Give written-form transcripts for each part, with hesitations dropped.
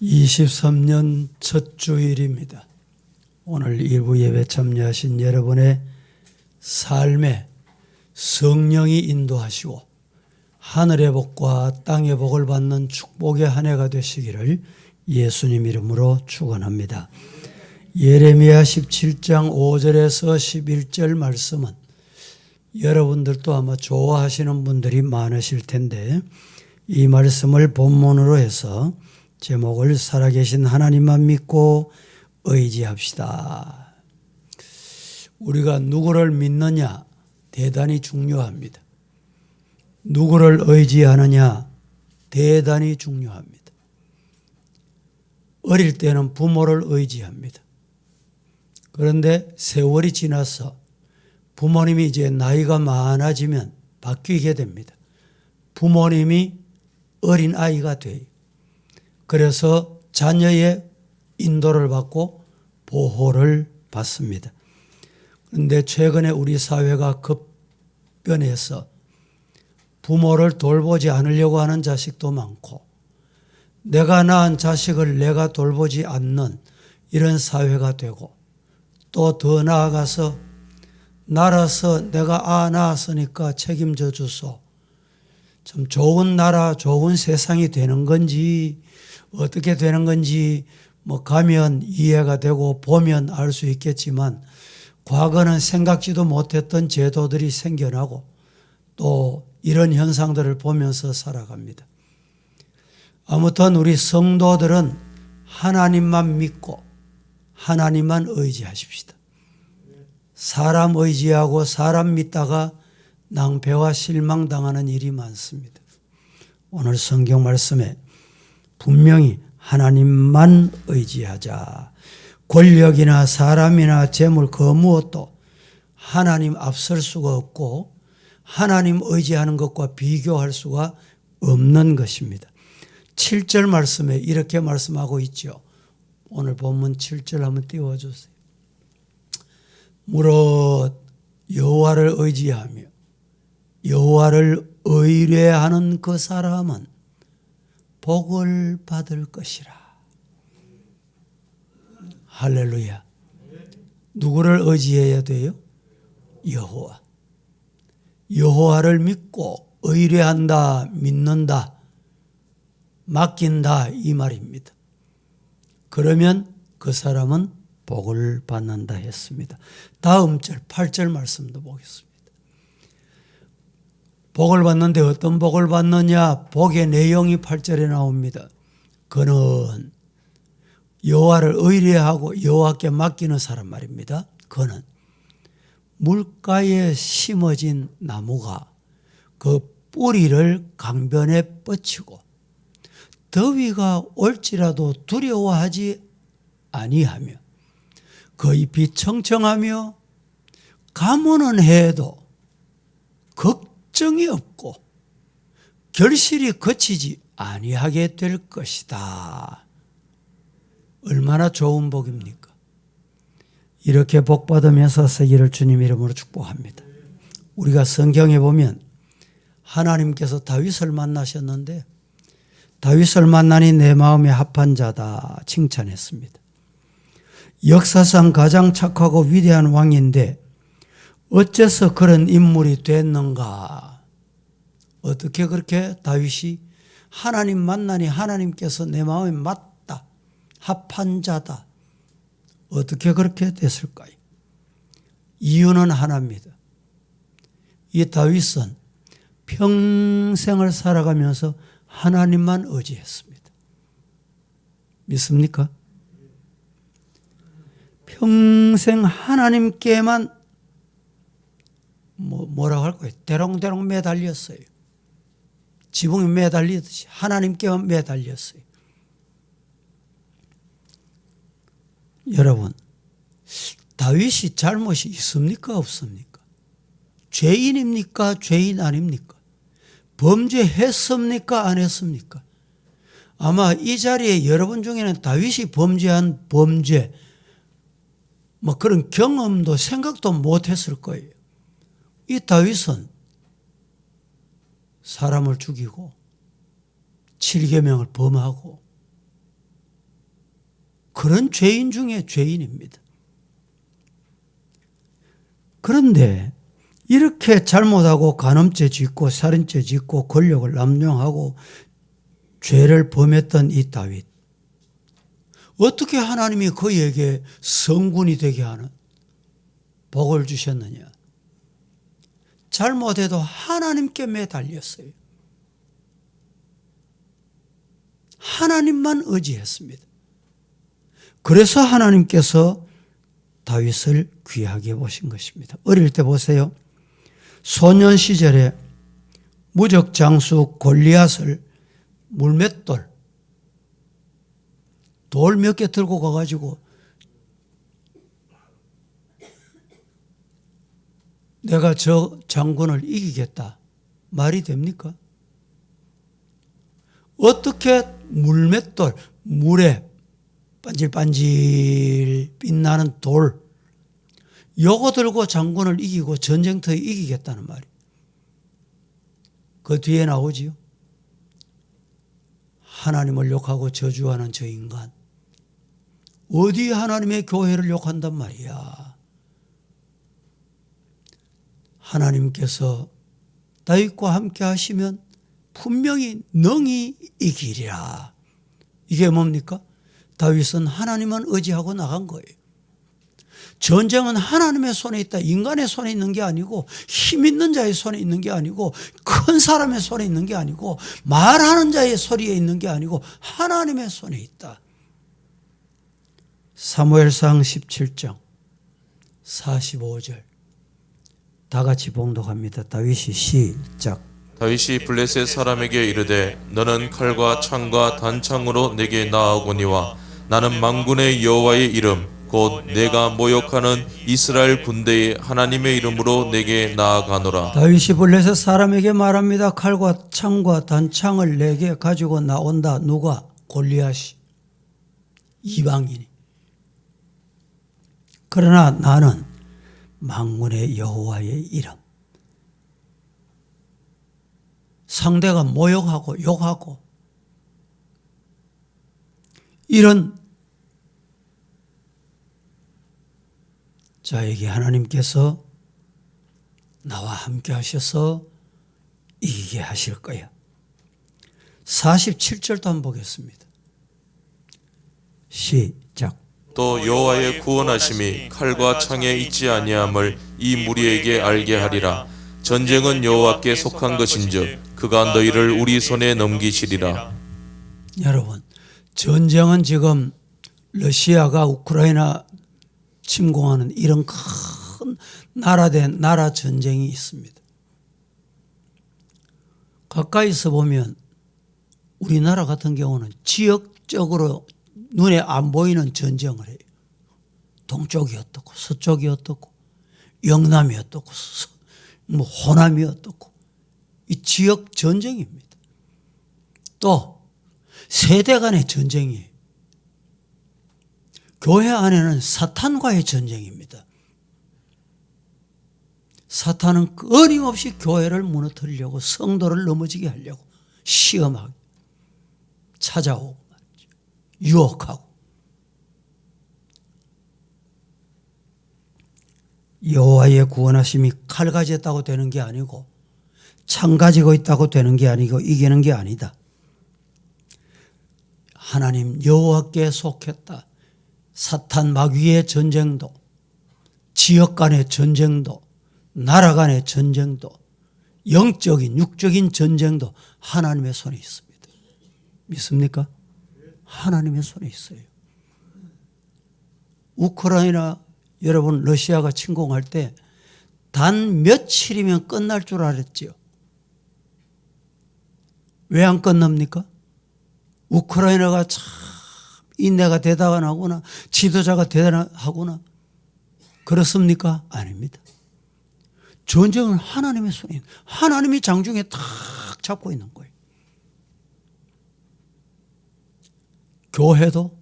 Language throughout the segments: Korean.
23년 첫 주일입니다. 오늘 일부 예배 참여하신 여러분의 삶에 성령이 인도하시고 하늘의 복과 땅의 복을 받는 축복의 한 해가 되시기를 예수님 이름으로 축원합니다. 예레미야 17장 5절에서 11절 말씀은 여러분들도 아마 좋아하시는 분들이 많으실 텐데 이 말씀을 본문으로 해서 제목을 살아계신 하나님만 믿고 의지합시다. 우리가 누구를 믿느냐 대단히 중요합니다. 누구를 의지하느냐 대단히 중요합니다. 어릴 때는 부모를 의지합니다. 그런데 세월이 지나서 부모님이 이제 나이가 많아지면 바뀌게 됩니다. 부모님이 어린 아이가 돼요. 그래서 자녀의 인도를 받고 보호를 받습니다. 그런데 최근에 우리 사회가 급변해서 부모를 돌보지 않으려고 하는 자식도 많고 내가 낳은 자식을 내가 돌보지 않는 이런 사회가 되고 또 더 나아가서 날아서 내가 낳았으니까 책임져 주소. 참 좋은 나라, 좋은 세상이 되는 건지 어떻게 되는 건지 가면 이해가 되고 보면 알 수 있겠지만 과거는 생각지도 못했던 제도들이 생겨나고 또 이런 현상들을 보면서 살아갑니다. 아무튼 우리 성도들은 하나님만 믿고 하나님만 의지하십시다. 사람 의지하고 사람 믿다가 낭패와 실망당하는 일이 많습니다. 오늘 성경 말씀에 분명히 하나님만 의지하자. 권력이나 사람이나 재물 그 무엇도 하나님 앞설 수가 없고 하나님 의지하는 것과 비교할 수가 없는 것입니다. 7절 말씀에 이렇게 말씀하고 있죠. 오늘 본문 7절 한번 띄워주세요. 무릇 여호와를 의지하며 여호와를 의뢰하는 그 사람은 복을 받을 것이라. 할렐루야. 누구를 의지해야 돼요? 여호와. 여호와를 믿고 의뢰한다, 믿는다, 맡긴다 이 말입니다. 그러면 그 사람은 복을 받는다 했습니다. 다음 절 8절 말씀도 보겠습니다. 복을 받는데 어떤 복을 받느냐? 복의 내용이 8절에 나옵니다. 그는 여호와를 의뢰하고 여호와께 맡기는 사람 말입니다. 그는 물가에 심어진 나무가 그 뿌리를 강변에 뻗치고 더위가 올지라도 두려워하지 아니하며 그 잎이 청청하며 가무는 해도 걱정이 없고 결실이 거치지 아니하게 될 것이다. 얼마나 좋은 복입니까? 이렇게 복 받으면서 살기를 주님 이름으로 축복합니다. 우리가 성경에 보면 하나님께서 다윗을 만나셨는데 다윗을 만나니 내 마음에 합한 자다 칭찬했습니다. 역사상 가장 착하고 위대한 왕인데 어째서 그런 인물이 됐는가? 어떻게 그렇게 다윗이 하나님 만나니 하나님께서 내 마음에 맞다, 합한 자다. 어떻게 그렇게 됐을까요? 이유는 하나입니다. 이 다윗은 평생을 살아가면서 하나님만 의지했습니다. 믿습니까? 평생 하나님께만 뭐라고 할까요? 대롱대롱 매달렸어요. 지붕에 매달리듯이 하나님께만 매달렸어요. 여러분, 다윗이 잘못이 있습니까? 없습니까? 죄인입니까? 죄인 아닙니까? 범죄했습니까? 안 했습니까? 아마 이 자리에 여러분 중에는 다윗이 범죄한 범죄 그런 경험도 생각도 못했을 거예요. 이 다윗은 사람을 죽이고 7계명을 범하고 그런 죄인 중에 죄인입니다. 그런데 이렇게 잘못하고 간음죄 짓고 살인죄 짓고 권력을 남용하고 죄를 범했던 이 다윗, 어떻게 하나님이 그에게 성군이 되게 하는 복을 주셨느냐? 잘못해도 하나님께 매달렸어요. 하나님만 의지했습니다. 그래서 하나님께서 다윗을 귀하게 보신 것입니다. 어릴 때 보세요. 소년 시절에 무적 장수 골리앗을 물맷돌, 돌 몇 개 들고 가가지고 내가 저 장군을 이기겠다. 말이 됩니까? 어떻게 물맷돌, 물에 반질반질 빛나는 돌, 요거 들고 장군을 이기고 전쟁터에 이기겠다는 말이. 그 뒤에 나오지요. 하나님을 욕하고 저주하는 저 인간. 어디 하나님의 교회를 욕한단 말이야. 하나님께서 다윗과 함께 하시면 분명히 능히 이기리라. 이게 뭡니까? 다윗은 하나님만 의지하고 나간 거예요. 전쟁은 하나님의 손에 있다. 인간의 손에 있는 게 아니고, 힘 있는 자의 손에 있는 게 아니고, 큰 사람의 손에 있는 게 아니고, 말하는 자의 소리에 있는 게 아니고 하나님의 손에 있다. 사무엘상 17장 45절 다 같이 봉독합니다. 다윗이 시작. 다윗이 블레셋 사람에게 이르되 너는 칼과 창과 단창으로 내게 나아오거니와 나는 만군의 여호와의 이름 곧 내가 모욕하는 이스라엘 군대의 하나님의 이름으로 내게 나아가노라. 다윗이 블레셋 사람에게 말합니다. 칼과 창과 단창을 내게 가지고 나온다. 누가? 골리앗이, 이방인이. 그러나 나는 만군의 여호와의 이름. 상대가 모욕하고 욕하고 이런 자에게 하나님께서 나와 함께 하셔서 이기게 하실 거야. 47절도 한번 보겠습니다. 시작. 또 여호와의 구원하심이 칼과 창에 있지 아니함을 이 무리에게 알게 하리라. 전쟁은 여호와께 속한 것인즉 그가 너희를 우리 손에 넘기시리라. 여러분, 전쟁은 지금 러시아가 우크라이나 침공하는 이런 큰 나라 대 나라 전쟁이 있습니다. 가까이서 보면 우리나라 같은 경우는 지역적으로 눈에 안 보이는 전쟁을 해요. 동쪽이 어떻고 서쪽이 어떻고 영남이 어떻고 뭐 호남이 어떻고 이 지역 전쟁입니다. 또 세대 간의 전쟁이에요. 교회 안에는 사탄과의 전쟁입니다. 사탄은 끊임없이 교회를 무너뜨리려고 성도를 넘어지게 하려고 시험하고 찾아오고 말이죠. 유혹하고. 여호와의 구원하심이 칼 가졌다고 되는 게 아니고 창 가지고 있다고 되는 게 아니고 이기는 게 아니다. 하나님 여호와께 속했다. 사탄 마귀의 전쟁도, 지역 간의 전쟁도, 나라 간의 전쟁도, 영적인 육적인 전쟁도 하나님의 손에 있습니다. 믿습니까? 하나님의 손에 있어요. 우크라이나 여러분 러시아가 침공할 때 단 며칠이면 끝날 줄 알았죠. 왜 안 끝납니까? 우크라이나가 참 인내가 대단하구나, 지도자가 대단하구나. 그렇습니까? 아닙니다. 전쟁은 하나님의 손에 있는, 하나님이 장중에 탁 잡고 있는 거예요. 교회도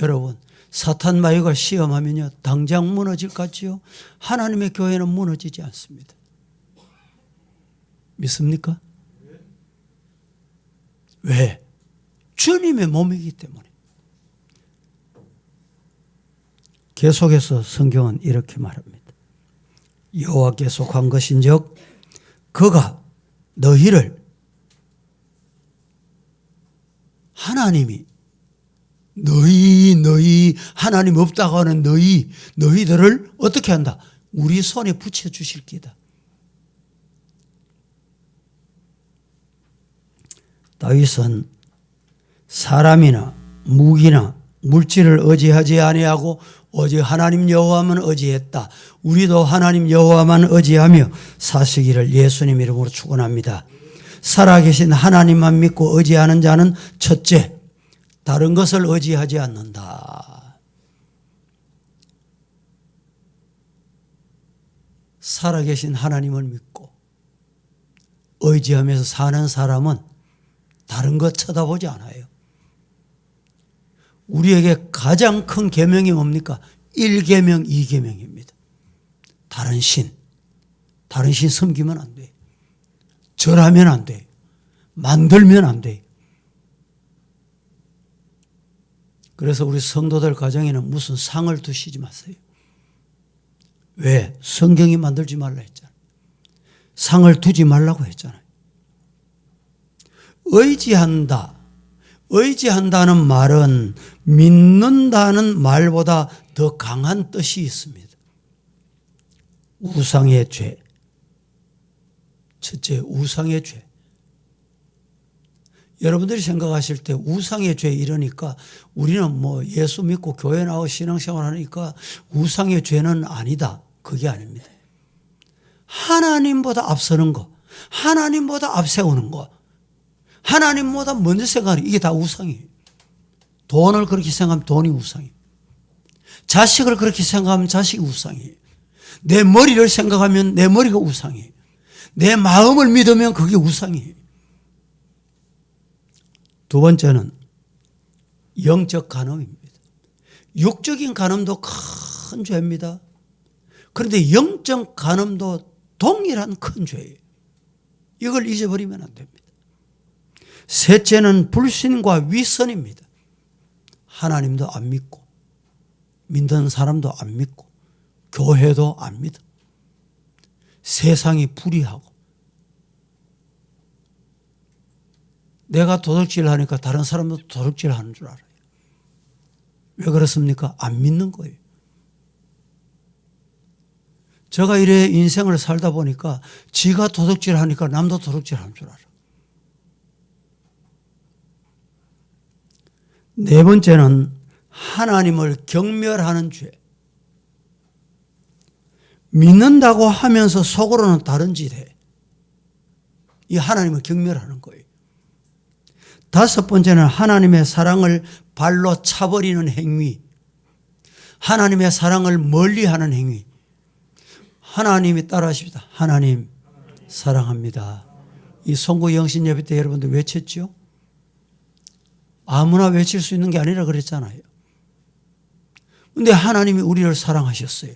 여러분 사탄 마귀가 시험하면요 당장 무너질 것 같지요? 하나님의 교회는 무너지지 않습니다. 믿습니까? 왜? 주님의 몸이기 때문에. 계속해서 성경은 이렇게 말합니다. 여호와께 속한 것인즉 그가 너희를, 하나님이 너희 하나님 없다고 하는 너희들을 어떻게 한다? 우리 손에 붙여주실 기다. 다윗은 사람이나 무기나 물질을 의지하지 아니하고 오직 하나님 여호와만 의지했다. 우리도 하나님 여호와만 의지하며 사시기를 예수님 이름으로 축원합니다. 살아계신 하나님만 믿고 의지하는 자는 첫째, 다른 것을 의지하지 않는다. 살아계신 하나님을 믿고 의지하면서 사는 사람은 다른 것 쳐다보지 않아요. 우리에게 가장 큰 계명이 뭡니까? 1계명, 2계명입니다. 다른 신 섬기면 안 돼요. 절하면 안 돼요. 만들면 안 돼요. 그래서 우리 성도들 가정에는 무슨 상을 두시지 마세요. 왜? 성경이 만들지 말라 했잖아요. 상을 두지 말라고 했잖아요. 의지한다는 말은 믿는다는 말보다 더 강한 뜻이 있습니다. 우상의 죄. 첫째, 우상의 죄. 여러분들이 생각하실 때 우상의 죄 이러니까 우리는 뭐 예수 믿고 교회 나오고 신앙생활 하니까 우상의 죄는 아니다. 그게 아닙니다. 하나님보다 앞서는 거, 하나님보다 앞세우는 거, 하나님보다 먼저 생각하는 이게 다 우상이에요. 돈을 그렇게 생각하면 돈이 우상이에요. 자식을 그렇게 생각하면 자식이 우상이에요. 내 머리를 생각하면 내 머리가 우상이에요. 내 마음을 믿으면 그게 우상이에요. 두 번째는 영적 간음입니다. 육적인 간음도 큰 죄입니다. 그런데 영적 간음도 동일한 큰 죄예요. 이걸 잊어버리면 안 됩니다. 셋째는 불신과 위선입니다. 하나님도 안 믿고 믿는 사람도 안 믿고 교회도 안 믿어. 세상이 불의하고 내가 도둑질 하니까 다른 사람도 도둑질 하는 줄 알아요. 왜 그렇습니까? 안 믿는 거예요. 제가 이래 인생을 살다 보니까 지가 도둑질 하니까 남도 도둑질 하는 줄 알아요. 네 번째는 하나님을 경멸하는 죄. 믿는다고 하면서 속으로는 다른 짓 해. 이 하나님을 경멸하는 거예요. 다섯 번째는 하나님의 사랑을 발로 차버리는 행위. 하나님의 사랑을 멀리하는 행위. 하나님이 따라하십니다. 하나님 사랑합니다. 이 송구 영신 예배 때 여러분들 외쳤죠? 아무나 외칠 수 있는 게 아니라 그랬잖아요. 그런데 하나님이 우리를 사랑하셨어요.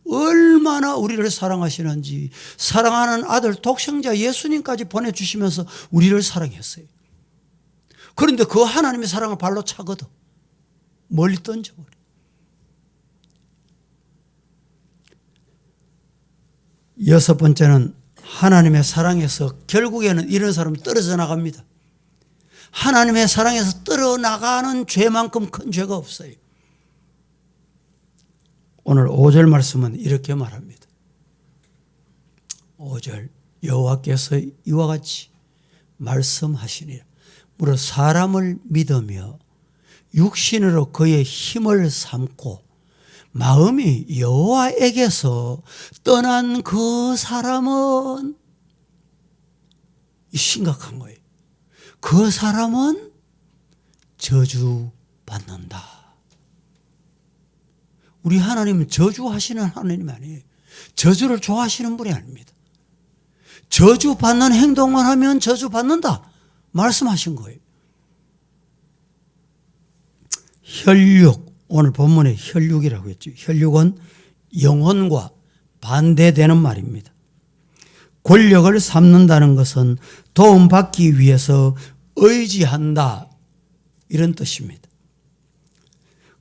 얼마나 우리를 사랑하시는지, 사랑하는 아들 독생자 예수님까지 보내주시면서 우리를 사랑했어요. 그런데 그 하나님의 사랑을 발로 차거든. 멀리 던져버려. 여섯 번째는 하나님의 사랑에서 결국에는 이런 사람 떨어져 나갑니다. 하나님의 사랑에서 떨어나가는 죄만큼 큰 죄가 없어요. 오늘 5절 말씀은 이렇게 말합니다. 5절 여호와께서 이와 같이 말씀하시니라. 무릇 사람을 믿으며 육신으로 그의 힘을 삼고 마음이 여호와에게서 떠난 그 사람은 심각한 거예요. 그 사람은 저주받는다. 우리 하나님은 저주하시는 하나님이 아니에요. 저주를 좋아하시는 분이 아닙니다. 저주받는 행동만 하면 저주받는다 말씀하신 거예요. 혈육, 오늘 본문에 혈육이라고 했죠. 혈육은 영혼과 반대되는 말입니다. 권력을 삼는다는 것은 도움받기 위해서 의지한다 이런 뜻입니다.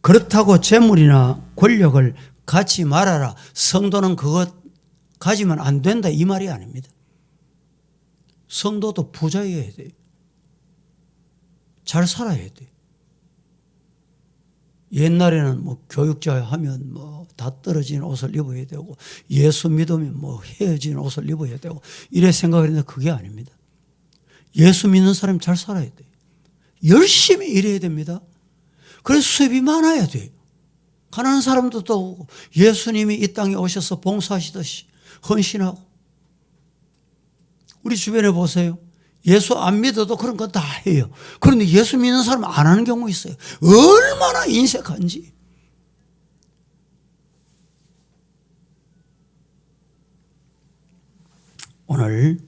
그렇다고 재물이나 권력을 갖지 말아라. 성도는 그것 가지면 안 된다 이 말이 아닙니다. 성도도 부자여야 돼요. 잘 살아야 돼요. 옛날에는 뭐 교육자 하면 뭐 다 떨어진 옷을 입어야 되고 예수 믿으면 뭐 헤어진 옷을 입어야 되고 이래 생각했는데 그게 아닙니다. 예수 믿는 사람이 잘 살아야 돼요. 열심히 일해야 됩니다. 그래서 수입이 많아야 돼요. 가난한 사람도 또 오고 예수님이 이 땅에 오셔서 봉사하시듯이 헌신하고. 우리 주변에 보세요. 예수 안 믿어도 그런 거 다 해요. 그런데 예수 믿는 사람 안 하는 경우 있어요. 얼마나 인색한지. 오늘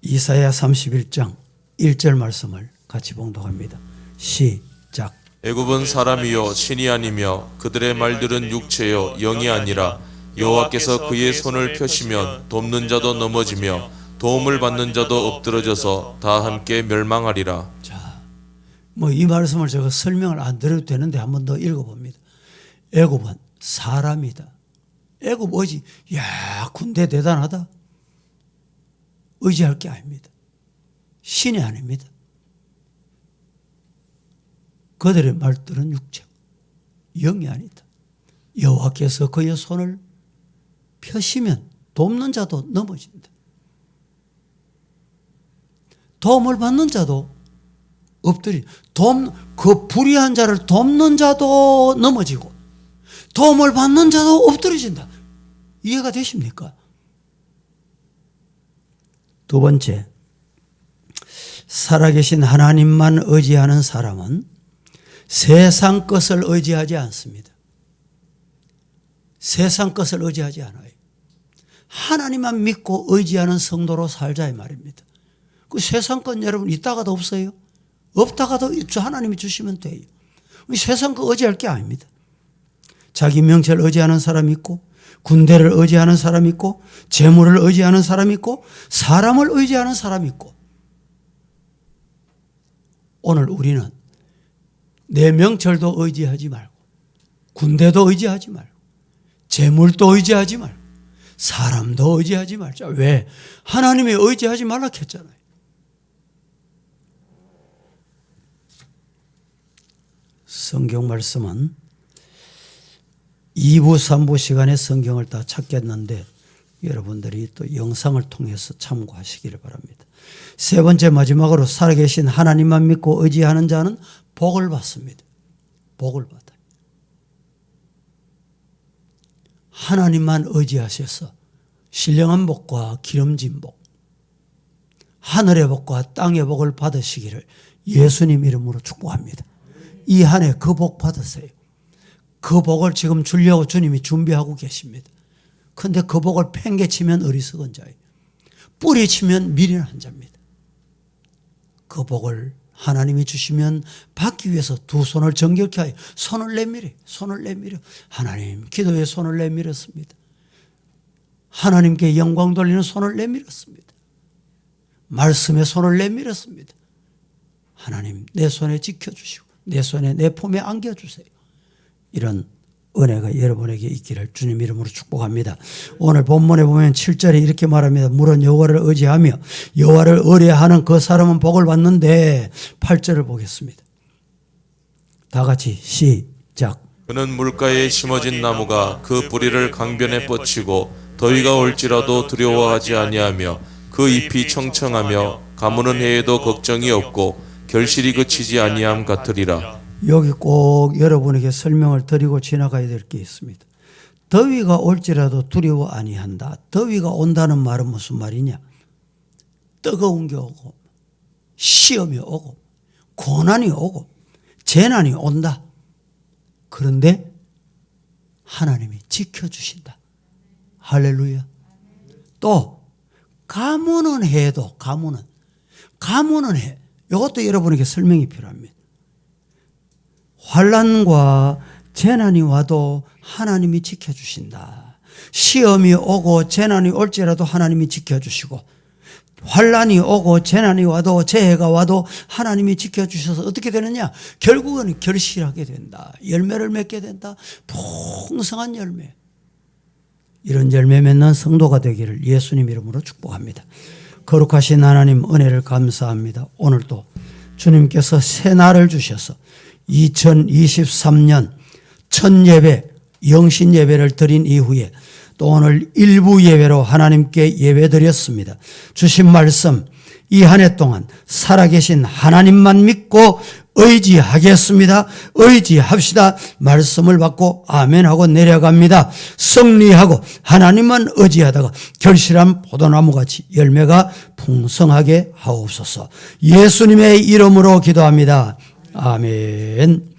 이사야 31장 1절 말씀을 같이 봉독합니다. 시작. 애굽은 사람이요 신이 아니며 그들의 말들은 육체요 영이 아니라 여호와께서 그의 손을 펴시면 돕는 자도 넘어지며 도움을 받는 자도 엎드러져서 다 함께 멸망하리라. 자, 뭐 이 말씀을 제가 설명을 안 드려도 되는데 한 번 더 읽어봅니다. 애굽은 사람이다. 애굽 의지, 야 군대 대단하다. 의지할 게 아닙니다. 신이 아닙니다. 그들의 말들은 육체, 영이 아니다. 여호와께서 그의 손을 펴시면 돕는 자도 넘어진다. 도움을 받는 자도 엎드리. 그 불의한 자를 돕는 자도 넘어지고 도움을 받는 자도 엎드려진다. 이해가 되십니까? 두 번째, 살아계신 하나님만 의지하는 사람은 세상 것을 의지하지 않습니다. 세상 것을 의지하지 않아요. 하나님만 믿고 의지하는 성도로 살자 이 말입니다. 그 세상 건 여러분 있다가도 없어요. 없다가도 하나님이 주시면 돼요. 세상 거 의지할 게 아닙니다. 자기 명체를 의지하는 사람이 있고 군대를 의지하는 사람이 있고 재물을 의지하는 사람이 있고 사람을 의지하는 사람이 있고 오늘 우리는 내 명철도 의지하지 말고 군대도 의지하지 말고 재물도 의지하지 말고 사람도 의지하지 말자. 왜? 하나님이 의지하지 말라 했잖아요. 성경 말씀은 2부, 3부 시간에 성경을 다 찾겠는데 여러분들이 또 영상을 통해서 참고하시기를 바랍니다. 세 번째 마지막으로 살아계신 하나님만 믿고 의지하는 자는 복을 받습니다. 복을 받아요. 하나님만 의지하셔서 신령한 복과 기름진 복, 하늘의 복과 땅의 복을 받으시기를 예수님 이름으로 축복합니다. 이 한 해 그 복 받으세요. 그 복을 지금 주려고 주님이 준비하고 계십니다. 그런데 그 복을 팽개치면 어리석은 자예요. 뿌리치면 미련한 자입니다. 그 복을 하나님이 주시면 받기 위해서 두 손을 정결케 하여 손을 내밀어 하나님 기도에 손을 내밀었습니다. 하나님께 영광 돌리는 손을 내밀었습니다. 말씀에 손을 내밀었습니다. 하나님 내 손에 지켜주시고 내 손에 내 품에 안겨주세요. 이런 은혜가 여러분에게 있기를 주님 이름으로 축복합니다. 오늘 본문에 보면 7절에 이렇게 말합니다. 물은 여호와를 의지하며 여호와를 의뢰하는 그 사람은 복을 받는데 8절을 보겠습니다. 다 같이 시작. 그는 물가에 심어진 나무가 그 뿌리를 강변에 뻗치고 더위가 올지라도 두려워하지 아니하며 그 잎이 청청하며 가무는 해에도 걱정이 없고 결실이 그치지 아니함 같으리라. 여기 꼭 여러분에게 설명을 드리고 지나가야 될 게 있습니다. 더위가 올지라도 두려워 아니한다. 더위가 온다는 말은 무슨 말이냐? 뜨거운 게 오고 시험이 오고 고난이 오고 재난이 온다. 그런데 하나님이 지켜주신다. 할렐루야. 또 가무는 해도 가무는 해. 이것도 여러분에게 설명이 필요합니다. 환난과 재난이 와도 하나님이 지켜주신다. 시험이 오고 재난이 올지라도 하나님이 지켜주시고 환란이 오고 재난이 와도 재해가 와도 하나님이 지켜주셔서 어떻게 되느냐? 결국은 결실하게 된다. 열매를 맺게 된다. 풍성한 열매. 이런 열매 맺는 성도가 되기를 예수님 이름으로 축복합니다. 거룩하신 하나님 은혜를 감사합니다. 오늘도 주님께서 새 날을 주셔서 2023년 첫 예배, 영신 예배를 드린 이후에 또 오늘 일부 예배로 하나님께 예배 드렸습니다. 주신 말씀 이 한 해 동안 살아계신 하나님만 믿고 의지하겠습니다. 의지합시다. 말씀을 받고 아멘하고 내려갑니다. 승리하고 하나님만 의지하다가 결실한 포도나무같이 열매가 풍성하게 하옵소서. 예수님의 이름으로 기도합니다. 아멘.